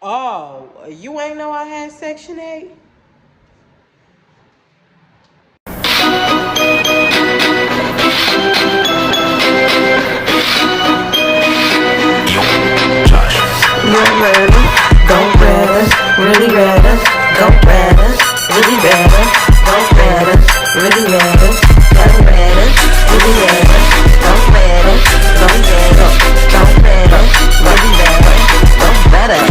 Oh, you ain't know I had Section 8? You're ready, don't better, really better, don't better, really better, don't better, really better, don't better, really better, don't better, don't better, don't better, really better, don't better.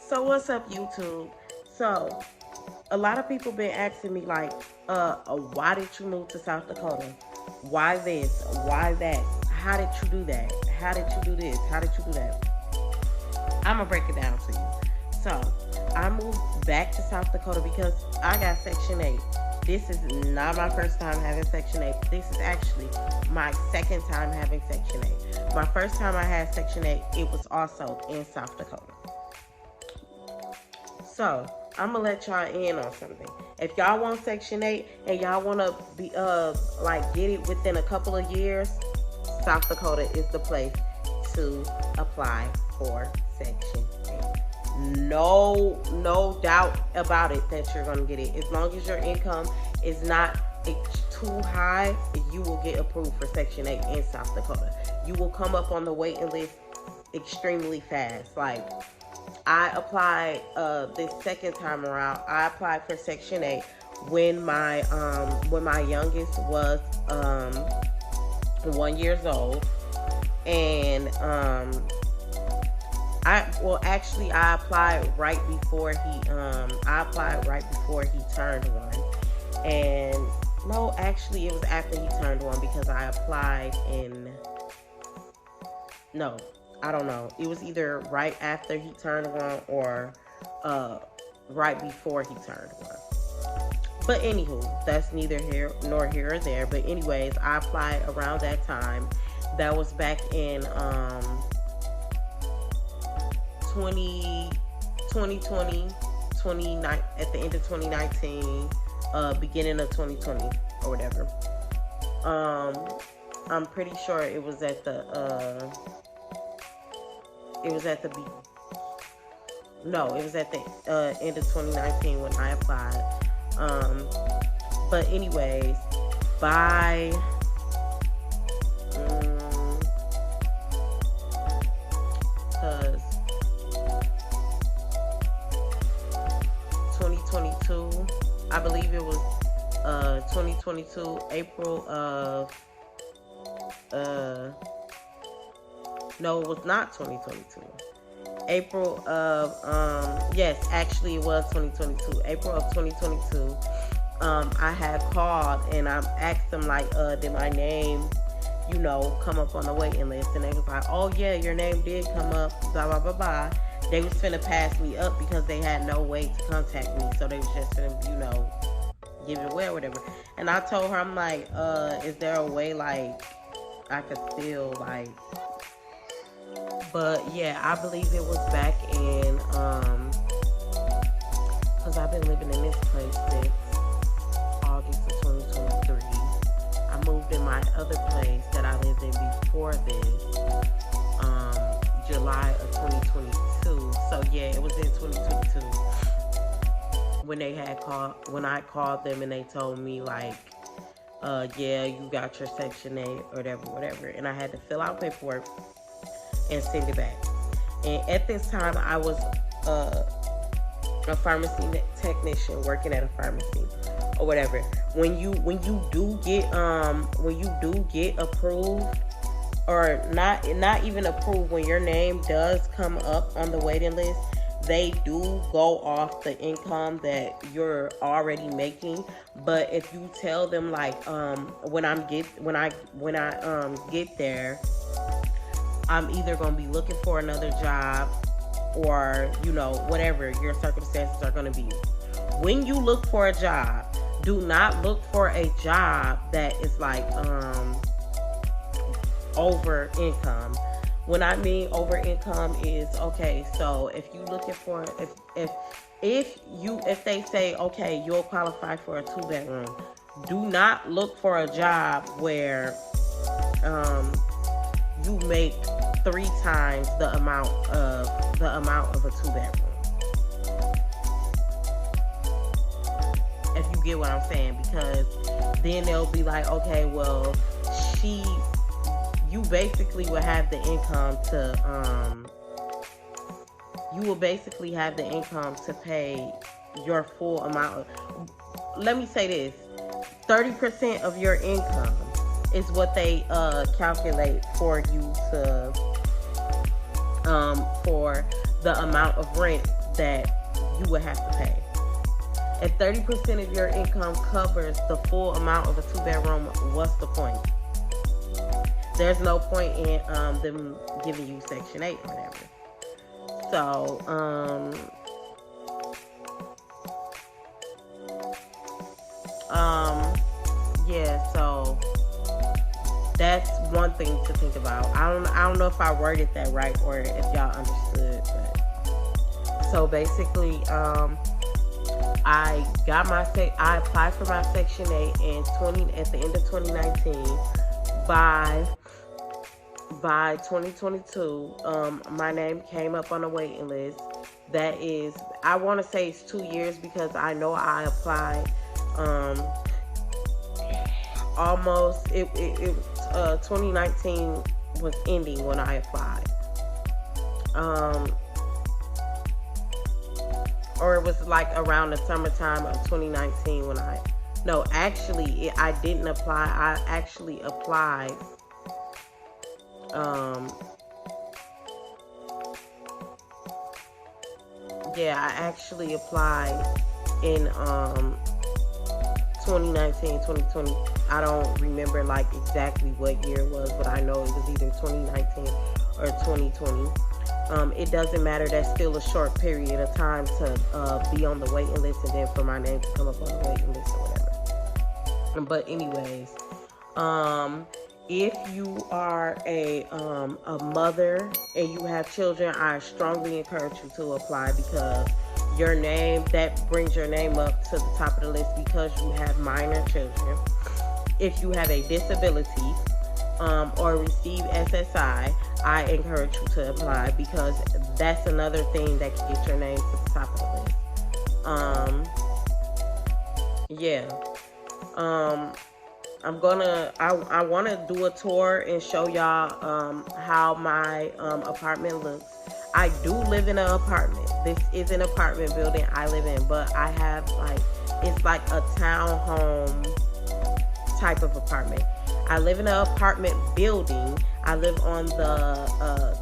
So what's up, YouTube? So a lot of people been asking me like, why did you move to South Dakota? Why this? Why that? How did you do that? How did you do this? How did you do that? I'm gonna break it down to you. So I moved back to South Dakota because I got Section 8. This is not my first time having Section 8. This is actually my second time having Section 8. My first time I had Section 8, it was also in South Dakota. So I'm gonna let y'all in on something. If y'all want Section 8 and y'all wanna be like get it within a couple of years, South Dakota is the place to apply for Section 8. No doubt about it that you're gonna get it. As long as your income is not too high, you will get approved for Section 8 in South Dakota. You will come up on the waiting list extremely fast. Like, I applied this second time around. I applied for Section 8 when my youngest was 1 year old, and I applied right before he turned one, and no, actually it was after he turned one because I applied in no. I don't know. It was either right after he turned one or right before he turned one. But anywho, that's neither here nor here or there. But anyways, I applied around that time. That was back in 2020, at the end of 2019, beginning of 2020 or whatever. I'm pretty sure it was at the end of 2019 when I applied. But anyways, by because 2022, I believe it was 2022 April of no, it was not 2022. April of yes, actually it was 2022. April of 2022. I had called and I asked them like, did my name, come up on the waiting list? And they was like, oh yeah, your name did come up, blah blah blah blah. They was finna pass me up because they had no way to contact me, so they was just finna, give it away or whatever. And I told her, I'm like, is there a way like I could still like. But yeah, I believe it was back in because I've been living in this place since August of 2023. I moved in my other place that I lived in before this, July of 2022. So yeah, it was in 2022 when I called them and they told me like, yeah, you got your Section 8 or whatever. And I had to fill out paperwork and send it back. And at this time, I was a pharmacy technician working at a pharmacy or whatever. When you do get approved, or not even approved, when your name does come up on the waiting list, they do go off the income that you're already making. But if you tell them like, when I get there, I'm either gonna be looking for another job, or whatever your circumstances are gonna be. When you look for a job, do not look for a job that is like over income. When I mean over income is, okay, so if you looking for, if they say, okay, you'll qualify for a 2-bedroom, do not look for a job where you make 3 times the amount of a 2-bedroom. If you get what I'm saying, because then they'll be like, okay, well, you basically will have the income to pay your full amount. Let me say this: 30% of your income is what they calculate for you to for the amount of rent that you would have to pay. If 30% of your income covers the full amount of a 2-bedroom, what's the point? There's no point in them giving you Section 8 or whatever. So, yeah, so that's one thing to think about. I don't know if I worded that right or if y'all understood, but so basically, I applied for my Section 8 at the end of 2019. By 2022, my name came up on a waiting list. That is, I want to say it's 2 years because I know I applied almost, 2019 was ending when I applied. Or it was like around the summertime of 2019 when I didn't apply. I actually applied I actually applied in 2019, 2020. I don't remember like exactly what year it was, but I know it was either 2019 or 2020. It doesn't matter. That's still a short period of time to be on the waiting list and then for my name to come up on the waiting list or whatever. But anyways, if you are a mother and you have children, I strongly encourage you to apply because that brings your name up to the top of the list because you have minor children. If you have a disability or receive SSI, I encourage you to apply because that's another thing that can get your name to the top of the list. I want to do a tour and show y'all how my apartment looks. I do live in an apartment. This is an apartment building I live in, but I have it's like a townhome type of apartment. I live in an apartment building. I live on the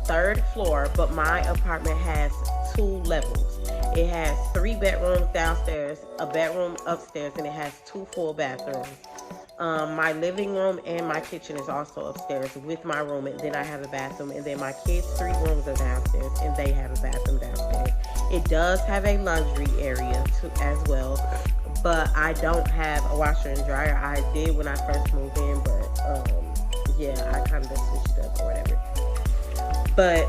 3rd floor, but my apartment has 2 levels. It has 3 bedrooms downstairs, a bedroom upstairs, and it has 2 full bathrooms. My living room and my kitchen is also upstairs with my room, and then I have a bathroom, and then my kids' 3 rooms are downstairs, and they have a bathroom downstairs. It does have a laundry area too, as well, but I don't have a washer and dryer. I did when I first moved in, but I kind of switched up or whatever. But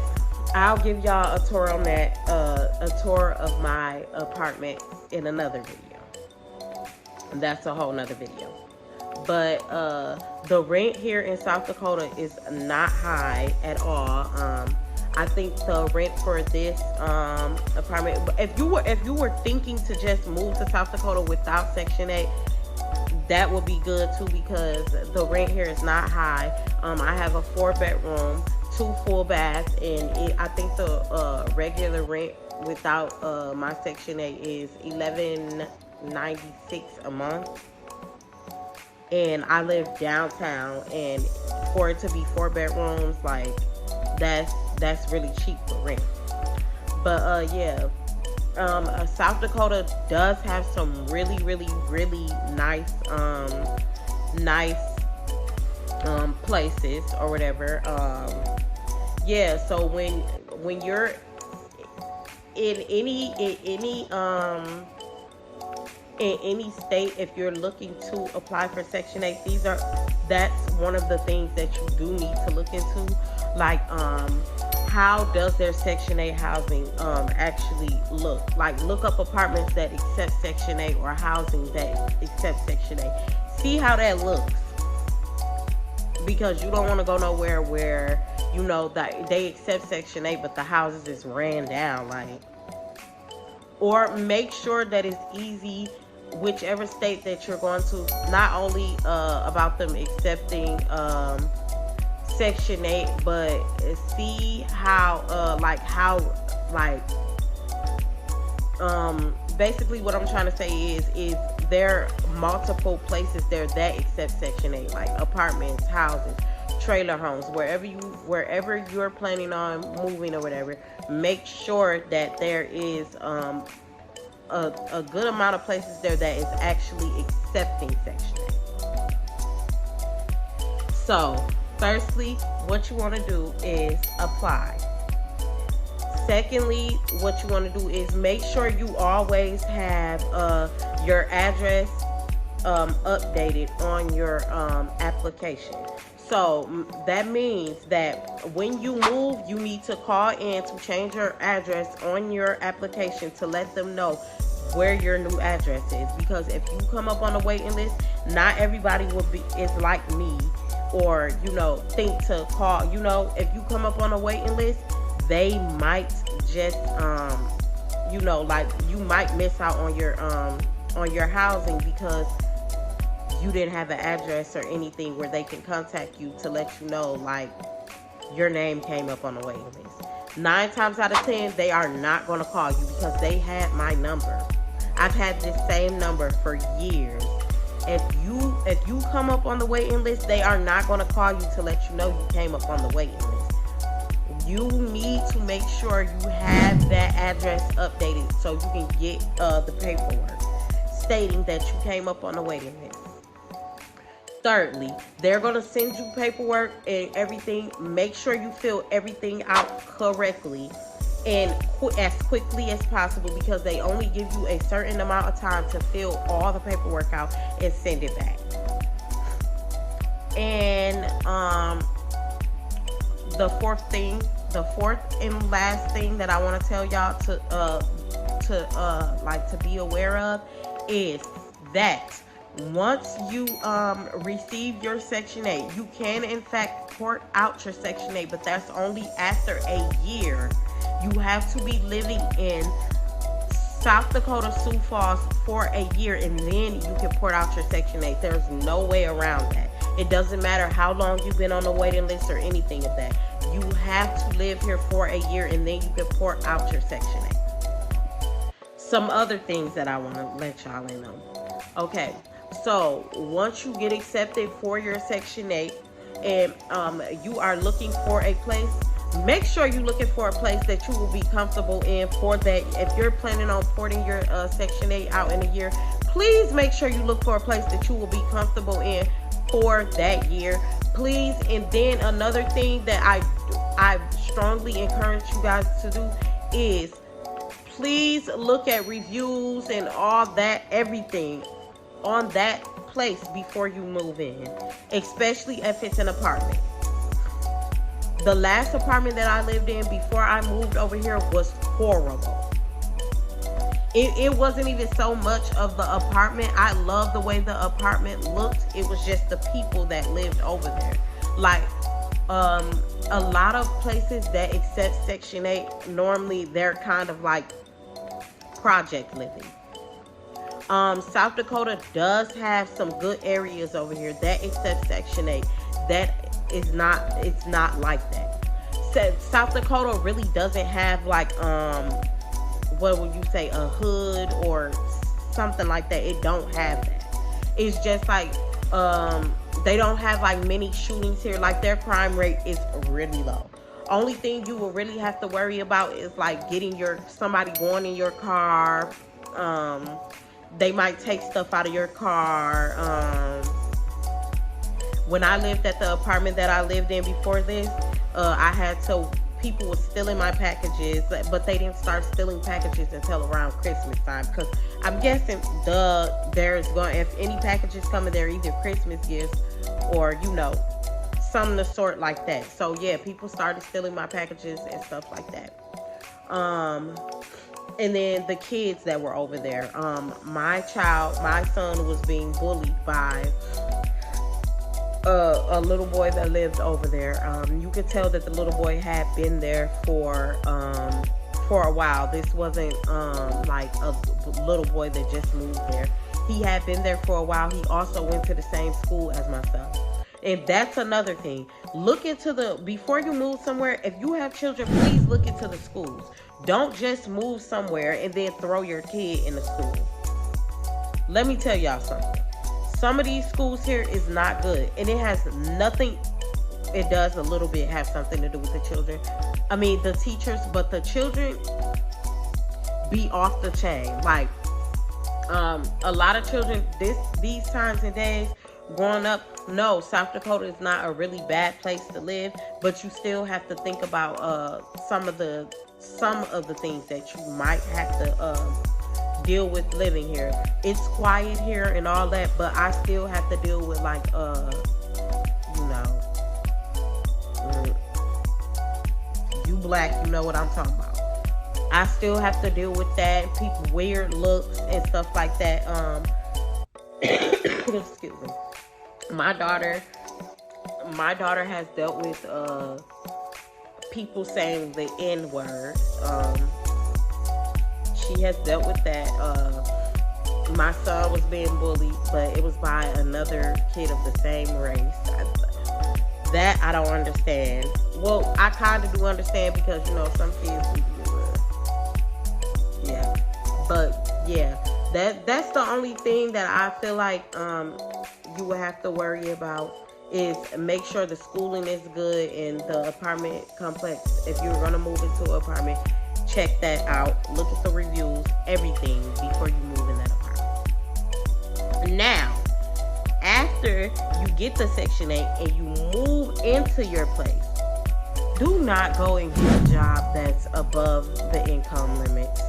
I'll give y'all a tour on that, a tour of my apartment in another video. That's a whole nother video. But the rent here in South Dakota is not high at all. I think the rent for this apartment, if you were thinking to just move to South Dakota without Section 8, that would be good too because the rent here is not high. I have a 4-bedroom, 2 full baths, and I think the regular rent without my Section 8 is $11.96 a month. And I live downtown, and for it to be 4 bedrooms, that's really cheap for rent. But South Dakota does have some really, really, really nice places or whatever. So when you're in any state, if you're looking to apply for Section 8, that's one of the things that you do need to look into. How does their Section 8 housing actually look? Look up apartments that accept Section 8 or housing that accepts Section 8. See how that looks. Because you don't want to go nowhere where you know, that they accept Section 8, but the houses is ran down, like. Or make sure that it's easy, whichever state that you're going to, not only about them accepting Section 8, but see how basically what I'm trying to say is there are multiple places there that accept Section 8, like apartments, houses, trailer homes, wherever you're planning on moving or whatever. Make sure that there is a good amount of places there that is actually accepting Section 8. So firstly, what you want to do is apply. Secondly, what you want to do is make sure you always have your address updated on your application. So that means that when you move, you need to call in to change your address on your application to let them know where your new address is. Because if you come up on a waiting list, not everybody is like me, or think to call. If you come up on a waiting list, they might just you might miss out on your housing because you didn't have an address or anything where they can contact you to let you know, like, your name came up on the waiting list. 9 times out of 10, they are not going to call you because they had my number. I've had this same number for years. If you come up on the waiting list, they are not going to call you to let you know you came up on the waiting list. You need to make sure you have that address updated so you can get the paperwork stating that you came up on the waiting list. Thirdly, they're going to send you paperwork and everything. Make sure you fill everything out correctly and as quickly as possible, because they only give you a certain amount of time to fill all the paperwork out and send it back. And the fourth and last thing that I want to tell y'all to be aware of is that once you receive your Section 8, you can in fact port out your Section 8, but that's only after a year. You have to be living in South Dakota, Sioux Falls for a year, and then you can port out your Section 8. There's no way around that. It doesn't matter how long you've been on the waiting list or anything of that. You have to live here for a year, and then you can port out your Section 8. Some other things that I want to let y'all in on. Okay, so once you get accepted for your Section 8 and you are looking for a place, make sure you're looking for a place that you will be comfortable in for that. If you're planning on porting your Section 8 out in a year, please make sure you look for a place that you will be comfortable in for that year. Please. And then another thing that I strongly encourage you guys to do is please look at reviews and all that, everything on that place before you move in, especially if it's an apartment. The last apartment that I lived in before I moved over here was horrible. It wasn't even so much of the apartment. I love the way the apartment looked. It was just the people that lived over there. Like, a lot of places that accept Section 8, normally they're kind of like project living. South Dakota does have some good areas over here that accept Section 8. It's not like that. South Dakota really doesn't have like what would you say, a hood or something like that. It don't have that. It's just like they don't have like many shootings here. Like, their crime rate is really low. Only thing you will really have to worry about is like getting somebody going in your car. They might take stuff out of your car. When I lived at the apartment that I lived in before this, people were stealing my packages, but they didn't start stealing packages until around Christmas time, because I'm guessing if any packages coming, they're either Christmas gifts or something of the sort like that. So yeah, people started stealing my packages and stuff like that. And then the kids that were over there, my son was being bullied by a little boy that lived over there. You could tell that the little boy had been there for a while. This wasn't like a little boy that just moved there. He had been there for a while. He also went to the same school as myself. And that's another thing. Look into before you move somewhere, if you have children, please look into the schools. Don't just move somewhere and then throw your kid in the school. Let me tell y'all something. Some of these schools here is not good. And it has nothing, it does a little bit have something to do with the children. I mean, the teachers, but the children be off the chain. Like, a lot of children, these times and days, growing up, no, South Dakota is not a really bad place to live, but you still have to think about some of the things that you might have to deal with living here. It's quiet here and all that, but I still have to deal with like you black, you know what I'm talking about. I still have to deal with that, people weird looks and stuff like that. Excuse me. My daughter has dealt with people saying the N-word. She has dealt with that. My son was being bullied, but it was by another kid of the same race. That I don't understand. Well, I kind of do understand because, you know, some kids do. Yeah. But, yeah. That's the only thing that I feel like you would have to worry about, is make sure the schooling is good in the apartment complex. If you're going to move into an apartment, check that out. Look at the reviews, everything before you move in that apartment. Now, after you get the Section 8 and you move into your place, do not go and get a job that's above the income limits,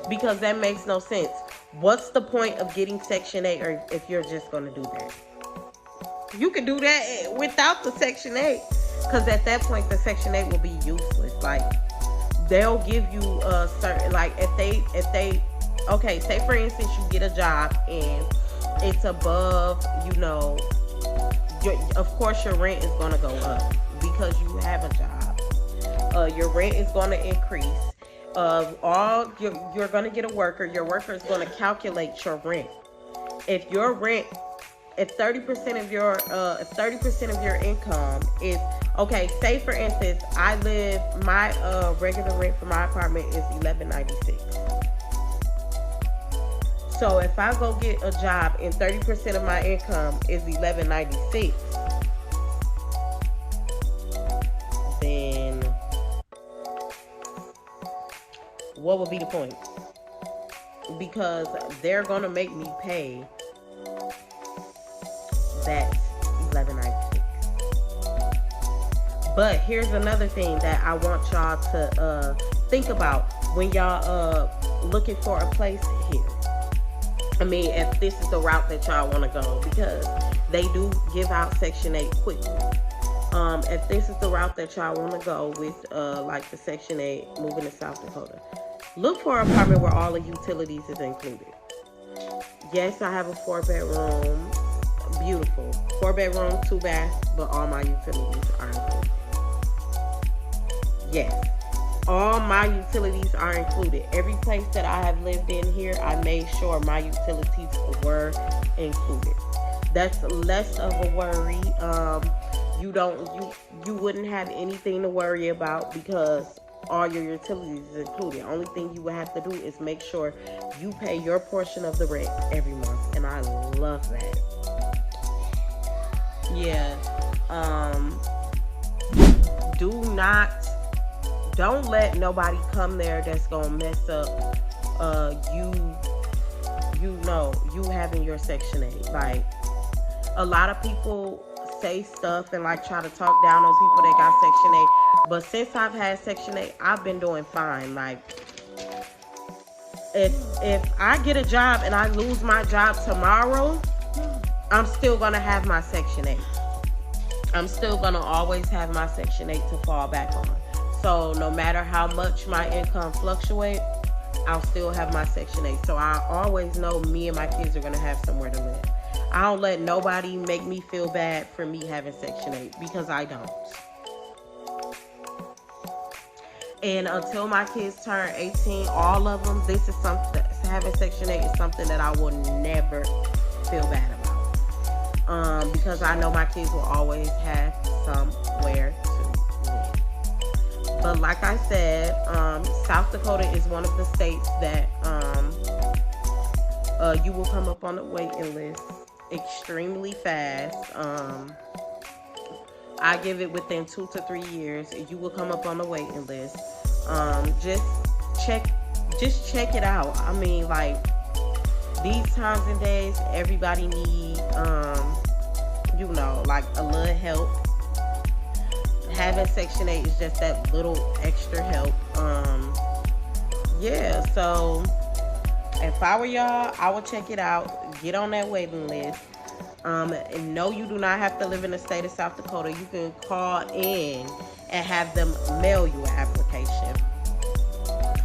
because that makes no sense. What's the point of getting Section 8 or if you're just going to do that? You can do that without the Section 8, because at that point the Section 8 will be useless. Like, they'll give you a certain, like, if they okay, say for instance you get a job and it's above, you know, of course your rent is going to go up because you have a job. Your rent is going to increase. You're going to get a worker. Your worker is going to calculate your rent. If 30% of your income is, okay, say for instance, my regular rent for my apartment is $11.96. So if I go get a job and 30% of my income is $11.96, then what would be the point? Because they're gonna make me pay that $11.96. But here's another thing that I want y'all to think about when y'all looking for a place here. I mean, if this is the route that y'all want to go, because they do give out Section 8 quickly. If this is the route that y'all want to go with, like the Section 8, moving to South Dakota, look for an apartment where all the utilities is included. Yes, I have a 4-bedroom, beautiful 4-bedroom, 2-bath, but all my utilities are included. Yes. All my utilities are included. Every place that I have lived in here, I made sure my utilities were included. That's less of a worry. You wouldn't have anything to worry about because all your utilities is included. Only thing you would have to do is make sure you pay your portion of the rent every month, and I love that. Yeah. Don't let nobody come there that's gonna mess up you having your Section 8. Like, a lot of people say stuff and like try to talk down on people that got Section 8, but since I've had Section 8, I've been doing fine. Like, if I get a job and I lose my job tomorrow, I'm still gonna have my Section 8. I'm still gonna always have my Section 8 to fall back on. So no matter how much my income fluctuates, I'll still have my Section 8. So I always know me and my kids are going to have somewhere to live. I don't let nobody make me feel bad for me having Section 8 because I don't. And until my kids turn 18, all of them, this is something, having Section 8 is something that I will never feel bad about. Because I know my kids will always have somewhere to live. But like I said, South Dakota is one of the states that you will come up on the waiting list extremely fast. I give it within 2 to 3 years. You will come up on the waiting list. Just check it out. I mean, like, these times and days, everybody need, you know, like a little help. Having Section 8 is just that little extra help. Yeah, so if I were y'all, I would check it out. Get on that waiting list. And no, you do not have to live in the state of South Dakota. You can call in and have them mail you an application.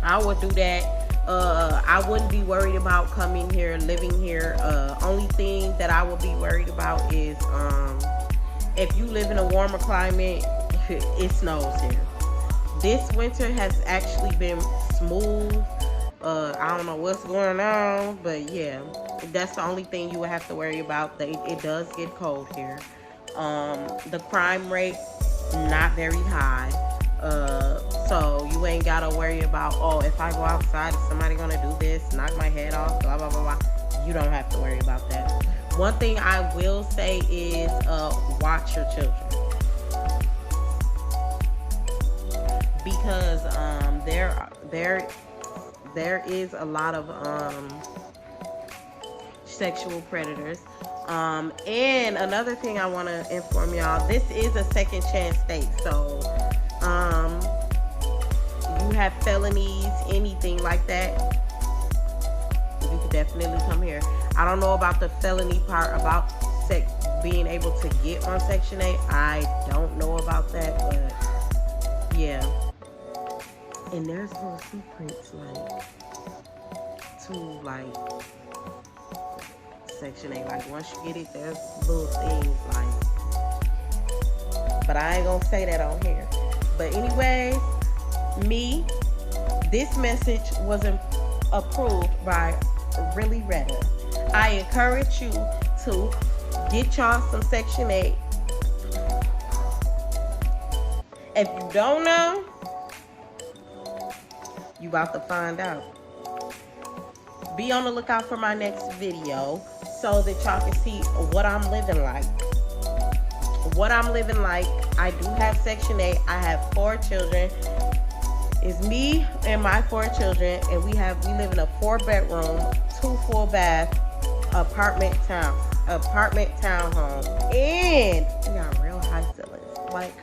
I would do that. I wouldn't be worried about coming here, living here. Only thing that I would be worried about is if you live in a warmer climate, it snows here. This winter has actually been smooth. I don't know what's going on, but yeah, that's the only thing you would have to worry about. It does get cold here. The crime rate, not very high. So you ain't gotta worry about, oh, if I go outside, is somebody gonna do this, knock my head off, blah, blah, blah, blah. You don't have to worry about that. One thing I will say is watch your children. Because there is a lot of sexual predators. And another thing I want to inform y'all, this is a second chance state. So you have felonies, anything like that, you can definitely come here. I don't know about the felony part about being able to get on Section 8. I don't know about that, but yeah. And there's little secrets, like, to, Section 8. Like, once you get it, there's little things, but I ain't gonna say that on here. But anyways, this message wasn't approved by Really Retta. I encourage you to get y'all some Section 8. If you don't know, you about to find out. Be on the lookout for my next video so that y'all can see what I'm living like. I do have Section 8. I have 4 children. It's me and my 4 children, and we live in a 4-bedroom, 2 full bath apartment townhome, and we got real high ceilings. Like,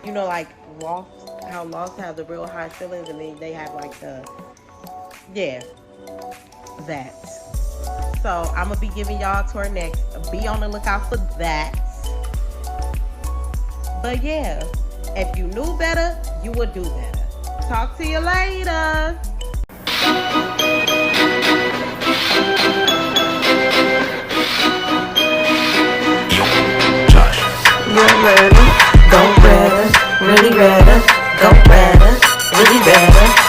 you know, like lofts, how lofts have the real high ceilings, and then they have like that. So I'm gonna be giving y'all tour next. Be on the lookout for that. But yeah, if you knew better, you would do better. Talk to you later. You're ready, don't read us, really read us, don't read us, really read us.